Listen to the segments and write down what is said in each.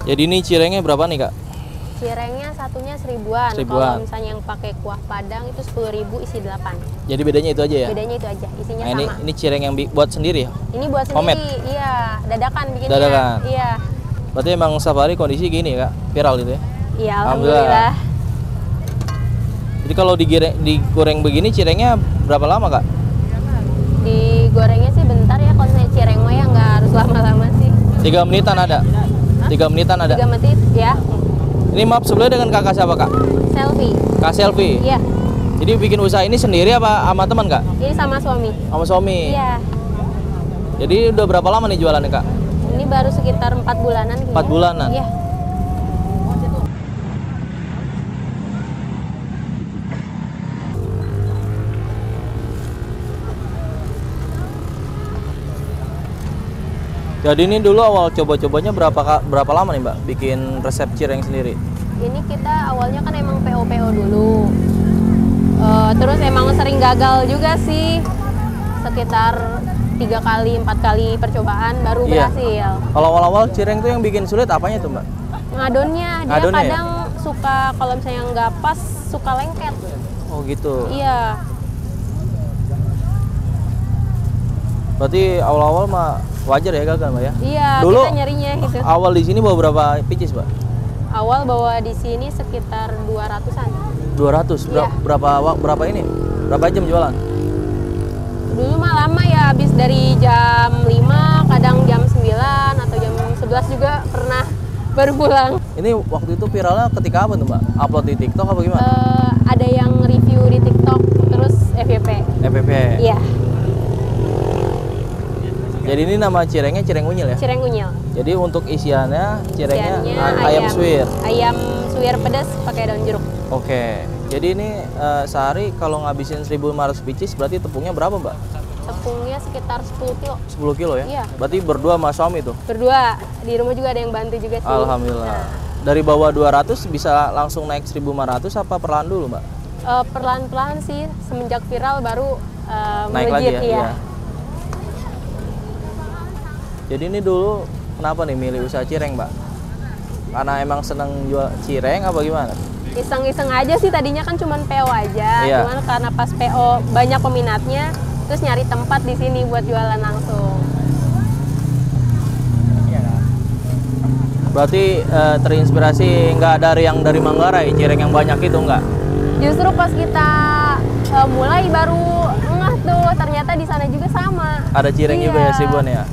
Jadi ini cirengnya berapa nih Kak? Cirengnya satunya 1000-an. Kalau misalnya yang pakai kuah padang itu 10.000 isi 8. Jadi bedanya itu aja ya? Bedanya itu aja, isinya nah, sama. Ini cireng yang buat sendiri ya? Ini buat sendiri, Homemade? Iya, dadakan bikinnya. Dadakan? Iya. Berarti emang setiap hari kondisi gini Kak, viral gitu ya? Iya, alhamdulillah. Jadi kalau digoreng begini cirengnya berapa lama Kak? Digorengnya sih bentar ya, kalau misalnya cireng mah ya nggak harus lama-lama sih. 3 menitan ada? 3 menitan ada? 3 menit ya. Ini maaf sebelumnya dengan kakak siapa Kak? Selfie. Kak Selfie? Iya. Jadi bikin usaha ini sendiri apa sama teman Kak? Ini sama suami. Sama suami? Iya. Jadi udah berapa lama nih jualannya Kak? Ini baru sekitar 4 bulanan. 4 bulanan? Iya. Jadi ini dulu awal coba-cobanya berapa lama nih Mbak bikin resep cireng sendiri? Ini kita awalnya kan emang PO dulu. Terus emang sering gagal juga sih. Sekitar 3 kali, 4 kali percobaan baru berhasil. Kalau awal-awal cireng tuh yang bikin sulit apanya tuh Mbak? Ngadonnya, dia kadang suka kalau misalnya nggak pas suka lengket. Oh gitu. Iya. Berarti awal-awal mah wajar ya gagal Mbak ya? Iya, dulu kita nyarinya gitu. Awal di sini bawa berapa pieces Mbak? Awal bawa di sini sekitar 200-an. 200? Iya. Berapa ini? Berapa jam jualan? Dulu mah lama ya, habis dari jam 5, kadang jam 9 atau jam 11 juga pernah baru pulang. Ini waktu itu viralnya ketika apa tuh Mbak? Upload di TikTok apa gimana? Ada yang review di TikTok, terus FYP. FYP? Iya. Jadi ini nama cirengnya cireng unyil ya? Cireng unyil. Jadi untuk isiannya cirengnya ayam suwir. Ayam suwir pedas pakai daun jeruk. Oke. Jadi ini sehari kalau ngabisin 1.500 pieces berarti tepungnya berapa Mbak? Tepungnya sekitar 10 kilo. 10 kilo ya? Iya. Berarti berdua sama suami tuh? Berdua. Di rumah juga ada yang bantu juga sih. Alhamdulillah. Dari bawah 200 bisa langsung naik 1.500 apa perlahan dulu Mbak? Perlahan-perlahan sih. Semenjak viral baru naik lagi ya? Iya. Jadi ini dulu kenapa nih milih usaha cireng Mbak? Karena emang seneng jual cireng apa gimana? Iseng-iseng aja sih, tadinya kan cuman PO aja. Iya. Cuman karena pas PO banyak peminatnya, terus nyari tempat di sini buat jualan langsung. Berarti terinspirasi nggak dari yang dari Manggarai, cireng yang banyak itu nggak? Justru pas kita mulai baru ngeh tuh, ternyata di sana juga sama. Ada cireng juga ya Sibuan ya?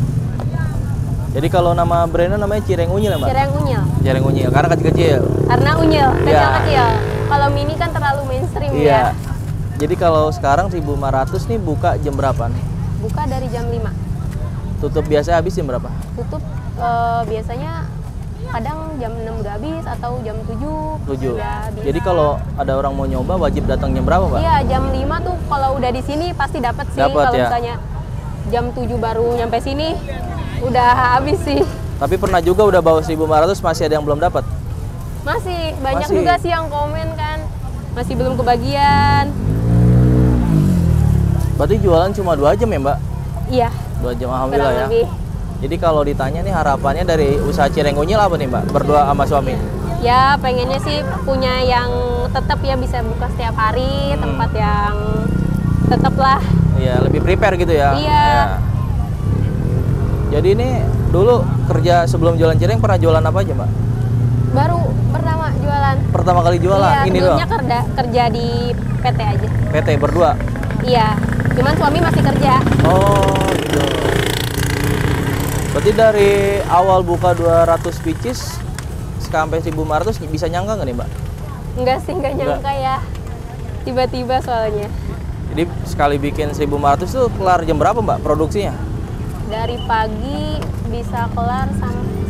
Jadi kalau nama brandnya namanya cireng unyil ya Mbak? Cireng unyil. Cireng unyil, karena kecil-kecil. Karena unyil, Iya. kecil-kecil. Kalau mini kan terlalu mainstream ya. Iya. Jadi kalau sekarang 1.500 nih buka jam berapa nih? Buka dari jam 5. Tutup biasa habis jam berapa? Tutup biasanya kadang jam 6 udah habis atau jam 7. 7. Udah habis. Jadi kalau ada orang mau nyoba wajib datang jam berapa Mbak? Iya, jam 5 tuh kalau udah di sini pasti dapat sih. Dapet, Kalau ya? misalnya jam 7 baru nyampe sini udah habis sih. Tapi pernah juga udah bawa 1.500 masih ada yang belum dapat? Masih banyak Masih. juga sih yang komen kan. Masih belum kebagian. Berarti jualan cuma 2 jam ya Mbak? Iya. 2 jam alhamdulillah Kurang ya. lebih. Jadi kalau ditanya nih harapannya dari usaha cireng unyil apa nih Mbak? Berdua sama suami? Ya pengennya sih punya yang tetap ya bisa buka setiap hari, tempat yang tetap lah. Iya, lebih prepare gitu ya? Iya. Ya. Jadi ini dulu kerja sebelum jualan cireng pernah jualan apa aja Mbak? Baru pertama jualan. Pertama kali jualan Iya, ini doang? sebelumnya kerja di PT aja. PT berdua? Iya, cuman suami masih kerja. Oh gitu. Berarti dari awal buka 200 pieces sampai 1.500 bisa nyangka nggak nih Mbak? Enggak sih, enggak nyangka ya. Tiba-tiba soalnya. Jadi sekali bikin 1.500 tuh kelar jam berapa Mbak produksinya? Dari pagi bisa kelar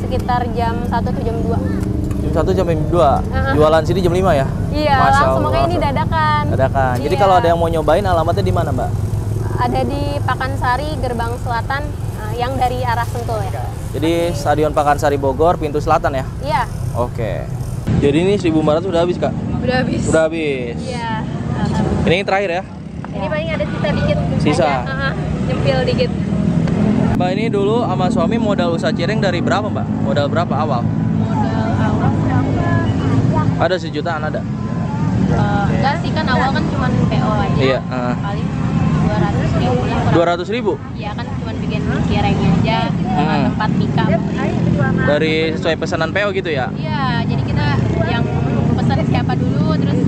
sekitar jam 1 atau jam 2. Jam 1 sampai jam 2. Jualan sini jam 5 ya? Iya, Masya langsung Allah. makanya ini dadakan. Dadakan. Jadi Iya. kalau ada yang mau nyobain alamatnya di mana Mbak? Ada di Pakansari, Gerbang Selatan, yang dari arah Sentul ya. Jadi Stadion Pakansari Bogor, pintu selatan ya? Iya. Oke. Jadi ini 1.500 udah habis Kak? Udah habis. Udah habis. Iya. Ini yang terakhir ya? Ini paling ada sisa dikit. Sisa? Aja. Nyempil dikit. Mbak ini dulu sama suami modal usaha cireng dari berapa Mbak? Modal berapa awal? Modal Ada sejutaan ada. Enggak sih, kan awal kan cuma PO aja. Iya. Paling 200 ribu. 200.000 Iya kan cuma bikin cirengnya aja, sama tempat pika. dari sesuai pesanan PO gitu ya. Iya, jadi kita yang pesan siapa dulu, terus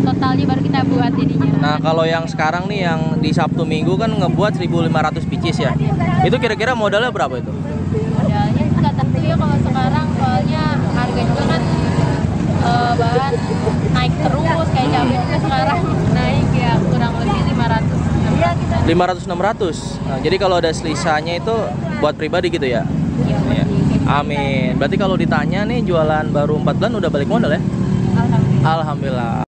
totalnya baru kita buat jadinya. Nah, kalau yang sekarang nih yang di Sabtu Minggu kan ngebuat 1.500 pieces ya. Itu kira-kira modalnya berapa itu? Modalnya nggak tentu ya kalau sekarang, soalnya harga juga kan bahan naik terus, kayak cabai juga sekarang naik ya, kurang lebih 500-600. Nah, jadi kalau ada selisahnya itu buat pribadi gitu ya. Iya. Amin. Berarti kalau ditanya nih jualan baru 4 bulan udah balik modal ya? Alhamdulillah. Alhamdulillah.